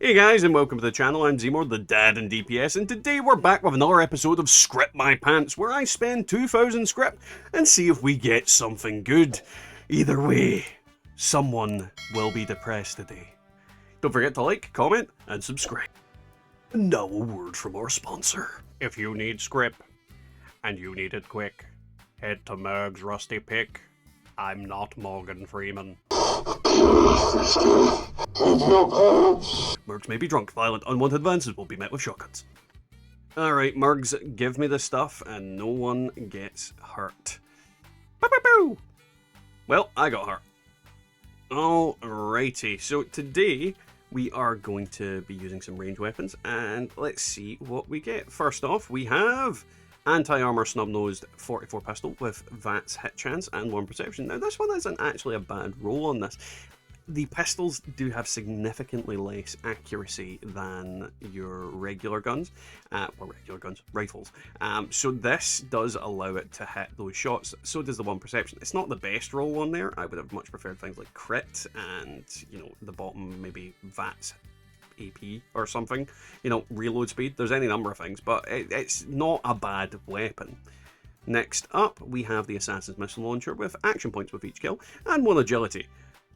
Hey guys, and welcome to the channel. I'm Zemor, the dad in DPS, and today we're back with another episode of Scrip My Pants, where I spend 2,000 scrip and see if we get something good. Either way, someone will be depressed today. Don't forget to like, comment, and subscribe. And now a word from our sponsor. If you need scrip, and you need it quick, head to Merg's Rusty Pick. I'm not Morgan Freeman. Mergs may be drunk, violent, unwanted advances will be met with shotguns. Alright, Mergs, give me the stuff and no one gets hurt. Bow, bow, bow. Well, I got hurt. Alrighty, so today we are going to be using some ranged weapons and let's see what we get. First off, we have Anti-Armor Snub-Nosed 44 pistol with VATS hit chance and 1 perception. Now this one isn't actually a bad roll on this. The pistols do have significantly less accuracy than your regular guns, rifles. So this does allow it to hit those shots. So does the 1 perception. It's not the best roll on there. I would have much preferred things like crit and, the bottom maybe VATS AP or something. Reload speed. There's any number of things, but it's not a bad weapon. Next up, we have the Assassin's Missile Launcher with action points with each kill and 1 agility.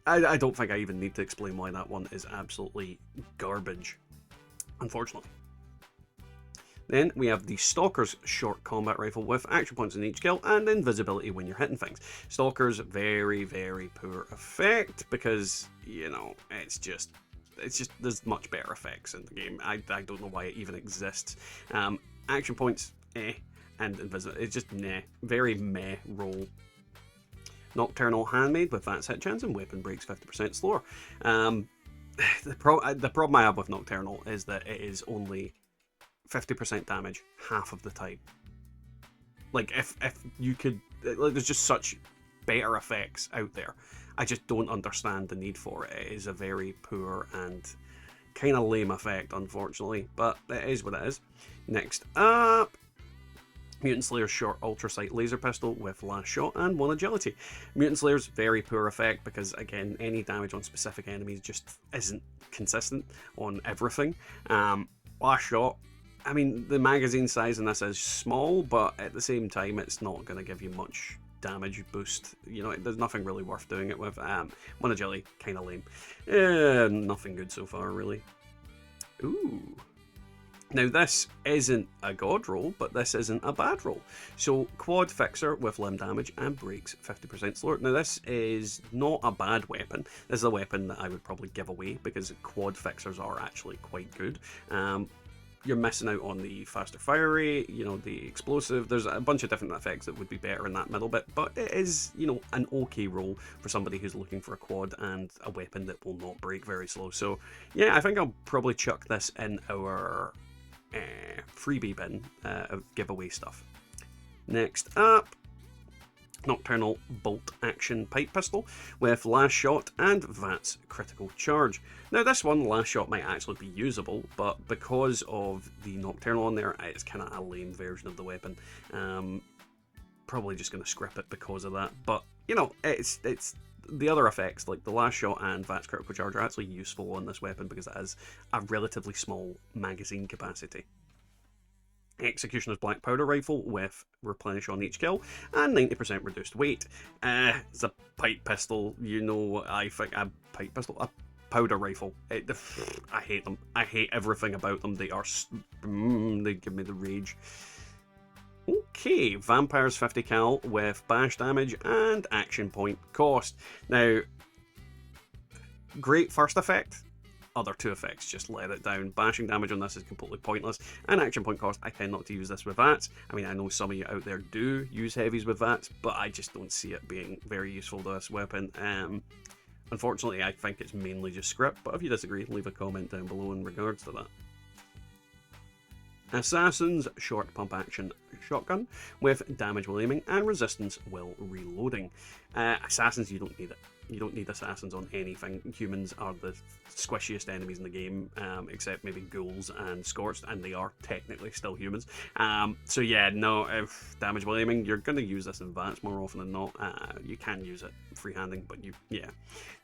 I don't think I even need to explain why that one is absolutely garbage, unfortunately. Then we have the Stalker's Short Combat Rifle with action points in each kill and invisibility when you're hitting things. Stalker's very, very poor effect because, it's just there's much better effects in the game. I don't know why it even exists. Action points, and invisibility, it's just very meh roll. Nocturnal Handmade with VATS hit chance and weapon breaks 50% slower. The problem I have with Nocturnal is that it is only 50% damage half of the time. Like, if you could... there's just such better effects out there. I just don't understand the need for it. It is a very poor and kind of lame effect, unfortunately. But it is what it is. Next up... Mutant Slayer's Short Ultra Sight Laser Pistol with last shot and 1 agility. Mutant Slayer's very poor effect because, again, any damage on specific enemies just isn't consistent on everything. Last shot, I mean, the magazine size in this is small, but at the same time, it's not going to give you much damage boost. There's nothing really worth doing it with. 1 agility, kind of lame. Nothing good so far, really. Ooh. Now this isn't a god roll, but this isn't a bad roll. So Quad Fixer with limb damage and breaks 50% slower. Now this is not a bad weapon. This is a weapon that I would probably give away because Quad Fixers are actually quite good. You're missing out on the faster fire rate, the explosive. There's a bunch of different effects that would be better in that middle bit, but it is, an okay roll for somebody who's looking for a quad and a weapon that will not break very slow. So yeah, I think I'll probably chuck this in our freebie bin of giveaway stuff. Next up, Nocturnal Bolt Action Pipe Pistol with last shot and VATS critical charge. Now this one, last shot, might actually be usable, but because of the Nocturnal on there, it's kind of a lame version of the weapon. Probably just going to script it because of that, but it's the other effects, like the last shot and VATS critical charge, are actually useful on this weapon because it has a relatively small magazine capacity. Executioner's Black Powder Rifle with replenish on each kill and 90% reduced weight. It's a pipe pistol, I think a pipe pistol, a powder rifle. I hate them. I hate everything about them. They are, they give me the rage. Okay, Vampire's 50 cal with bash damage and action point cost. Now, great first effect. Other 2 effects just let it down. Bashing damage on this is completely pointless. And action point cost, I tend not to use this with VATS. I mean, I know some of you out there do use heavies with VATS, but I just don't see it being very useful to this weapon. Unfortunately, I think it's mainly just script, but if you disagree, leave a comment down below in regards to that. Assassin's Short Pump Action Shotgun with damage while aiming and resistance while reloading. Assassins, you don't need it. You don't need assassins on anything. Humans are the squishiest enemies in the game, except maybe ghouls and scorched, and they are technically still humans. So yeah, no, if damage while aiming, you're going to use this in VATS more often than not. You can use it freehanding, but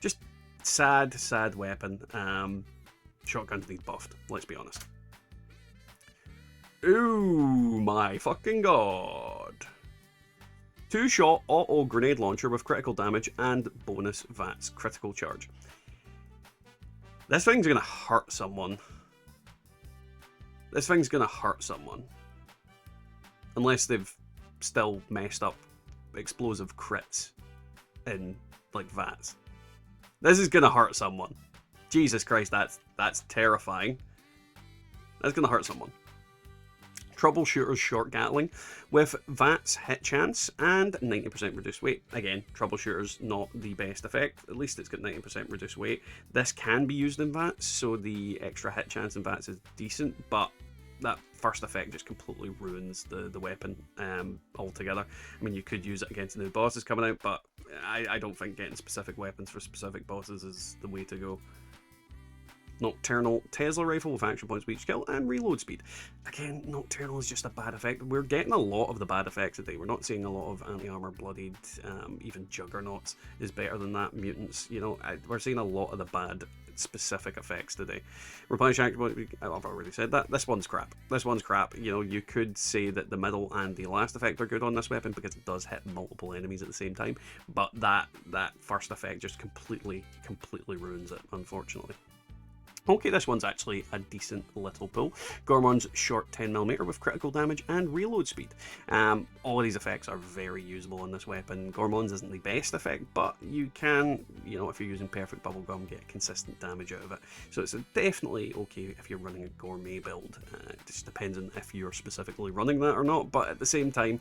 just sad weapon. Shotguns need buffed, let's be honest. Ooh, my fucking god. 2-shot auto grenade launcher with critical damage and bonus VATS critical charge. This thing's gonna hurt someone. This thing's gonna hurt someone. Unless they've still messed up explosive crits in, like, VATS. This is gonna hurt someone. Jesus Christ, that's terrifying. That's gonna hurt someone. Troubleshooter's short Gatling with VATS hit chance and 90% reduced weight. Again, Troubleshooter's not the best effect. At least it's got 90% reduced weight. This can be used in VATS, so the extra hit chance in VATS is decent, but that first effect just completely ruins the weapon altogether. I mean, you could use it against the new bosses coming out, but I don't think getting specific weapons for specific bosses is the way to go. Nocturnal Tesla rifle with action points with each kill and reload speed. Again, Nocturnal is just a bad effect. We're getting a lot of the bad effects today. We're not seeing a lot of anti-armor bloodied, even Juggernauts is better than that. Mutants, you know, we're seeing a lot of the bad specific effects today. Replenish action points, I've already said that. This one's crap. This one's crap. You know, you could say that the middle and the last effect are good on this weapon because it does hit multiple enemies at the same time, but that first effect just completely ruins it, unfortunately. Okay, this one's actually a decent little pull. Gormon's short 10mm with critical damage and reload speed. All of these effects are very usable on this weapon. Gormon's isn't the best effect, but you can, you know, if you're using perfect bubblegum, get consistent damage out of it. So it's definitely okay if you're running a gourmet build. It just depends on if you're specifically running that or not, but at the same time,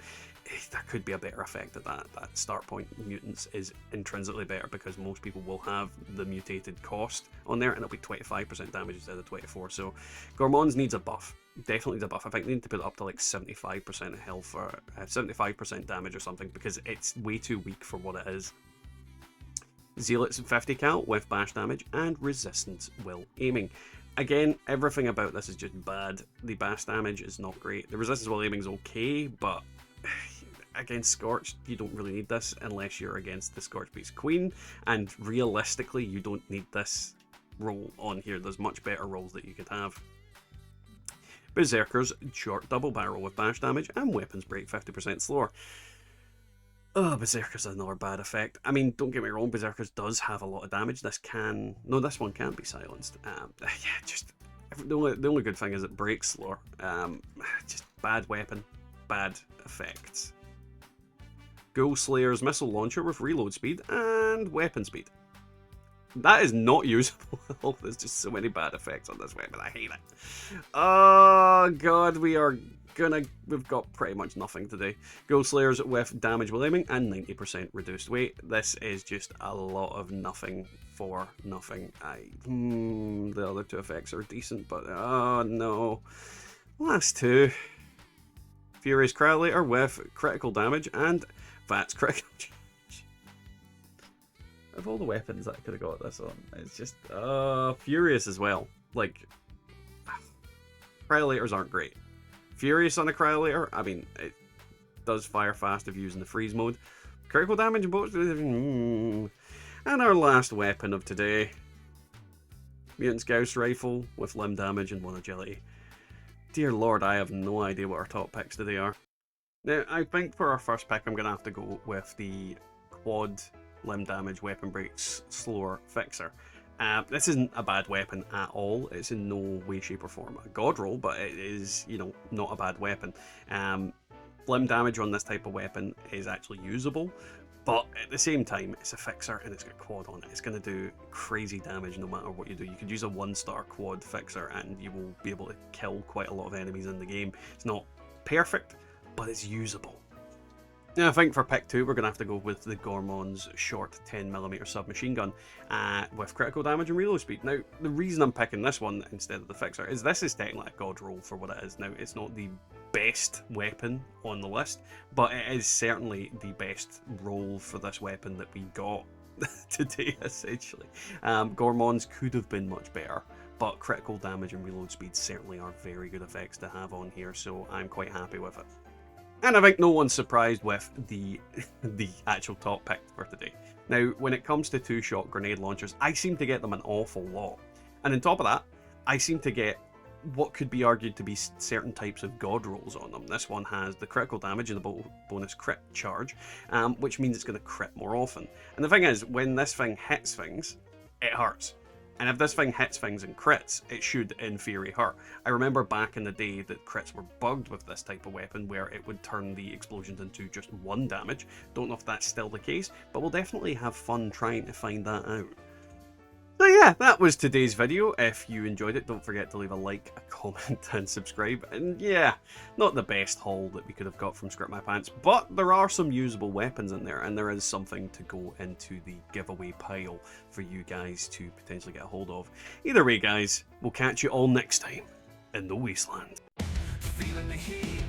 there could be a better effect at that start point. Mutants is intrinsically better because most people will have the mutated cost on there, and it'll be 25% damage instead of 24. So Gormon's needs a buff. Definitely needs a buff. I think they need to put it up to like 75% health or 75% damage or something, because it's way too weak for what it is. Zealot's 50 cal with bash damage and resistance while aiming. Again, everything about this is just bad. The bash damage is not great. The resistance while aiming is okay, but against Scorched, you don't really need this unless you're against the Scorched Beast Queen, and realistically, you don't need this roll on here. There's much better rolls that you could have. Berserker's short double barrel with bash damage and weapons break 50% slower. Oh, Berserker's another bad effect. I mean, don't get me wrong, Berserker's does have a lot of damage. This one can't be silenced. Yeah, just the only good thing is it breaks slower. Just bad weapon, bad effects. Ghoul Slayer's missile launcher with reload speed and weapon speed. That is not usable. There's just so many bad effects on this weapon. I hate it. Oh god, we've got pretty much nothing today. Ghoul Slayers with damage while aiming and 90% reduced weight. This is just a lot of nothing for nothing. The other two effects are decent, but oh no. Last two. Furious Cryolator with critical damage and VATS critical charge. Of all the weapons that I could have got this on, it's just Furious as well. Like, Cryolators aren't great. Furious on a Cryolator, I mean, it does fire fast if using the freeze mode. Critical damage and both. And our last weapon of today, Mutant's Gauss Rifle with limb damage and 1 agility. Dear Lord, I have no idea what our top picks today are. Now, I think for our first pick, I'm going to have to go with the quad limb damage weapon breaks slower fixer. This isn't a bad weapon at all. It's in no way, shape, or form a god roll, but it is, you know, not a bad weapon. Limb damage on this type of weapon is actually usable, but at the same time, it's a fixer and it's got quad on it. It's going to do crazy damage no matter what you do. You could use a 1-star quad fixer and you will be able to kill quite a lot of enemies in the game. It's not perfect, but it's usable. Now, I think for pick 2, we're going to have to go with the Gormon's short 10mm submachine gun with critical damage and reload speed. Now, the reason I'm picking this one instead of the fixer is this is technically a god roll for what it is. Now, it's not the best weapon on the list, but it is certainly the best roll for this weapon that we got today, essentially. Gormon's could have been much better, but critical damage and reload speed certainly are very good effects to have on here, so I'm quite happy with it. And I think no one's surprised with the actual top pick for today. Now, when it comes to 2-shot grenade launchers, I seem to get them an awful lot. And on top of that, I seem to get what could be argued to be certain types of god rolls on them. This one has the critical damage and the bonus crit charge, which means it's going to crit more often. And the thing is, when this thing hits things, it hurts. And if this thing hits things and crits, it should, in theory, hurt. I remember back in the day that crits were bugged with this type of weapon, where it would turn the explosions into just 1 damage. Don't know if that's still the case, but we'll definitely have fun trying to find that out. So yeah, that was today's video. If you enjoyed it, don't forget to leave a like, a comment, and subscribe. And yeah, not the best haul that we could have got from Scrip My Pants, but there are some usable weapons in there, and there is something to go into the giveaway pile for you guys to potentially get a hold of. Either way, guys, we'll catch you all next time in the Wasteland. Feeling the heat.